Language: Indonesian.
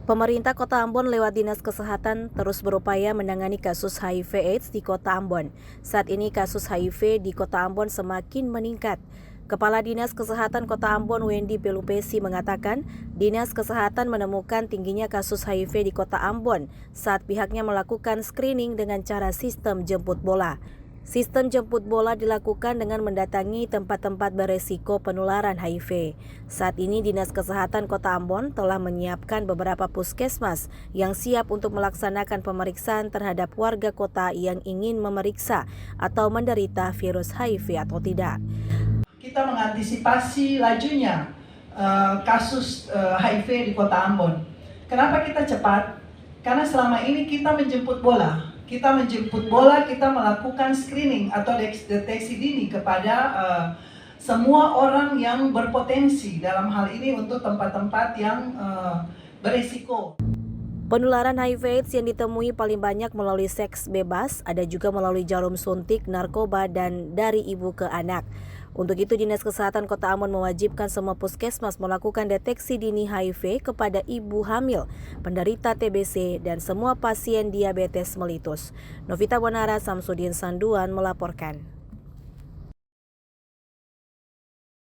Pemerintah Kota Ambon lewat Dinas Kesehatan terus berupaya menangani kasus HIV/AIDS di Kota Ambon. Saat ini kasus HIV di Kota Ambon semakin meningkat. Kepala Dinas Kesehatan Kota Ambon Wendy Pelupesi mengatakan, Dinas Kesehatan menemukan tingginya kasus HIV di Kota Ambon saat pihaknya melakukan screening dengan cara sistem jemput bola. Sistem jemput bola dilakukan dengan mendatangi tempat-tempat beresiko penularan HIV. Saat ini Dinas Kesehatan Kota Ambon telah menyiapkan beberapa puskesmas yang siap untuk melaksanakan pemeriksaan terhadap warga kota yang ingin memeriksa atau menderita virus HIV atau tidak. Kita mengantisipasi lajunya kasus HIV di Kota Ambon. Kenapa kita cepat? Karena selama ini kita menjemput bola. Kita melakukan screening atau deteksi dini kepada semua orang yang berpotensi dalam hal ini untuk tempat-tempat yang berisiko. Penularan HIV/AIDS yang ditemui paling banyak melalui seks bebas, ada juga melalui jarum suntik, narkoba, dan dari ibu ke anak. Untuk itu, Dinas Kesehatan Kota Ambon mewajibkan semua puskesmas melakukan deteksi dini HIV kepada ibu hamil, penderita TBC, dan semua pasien diabetes melitus. Novita Bonara, Samsudin Sanduan melaporkan.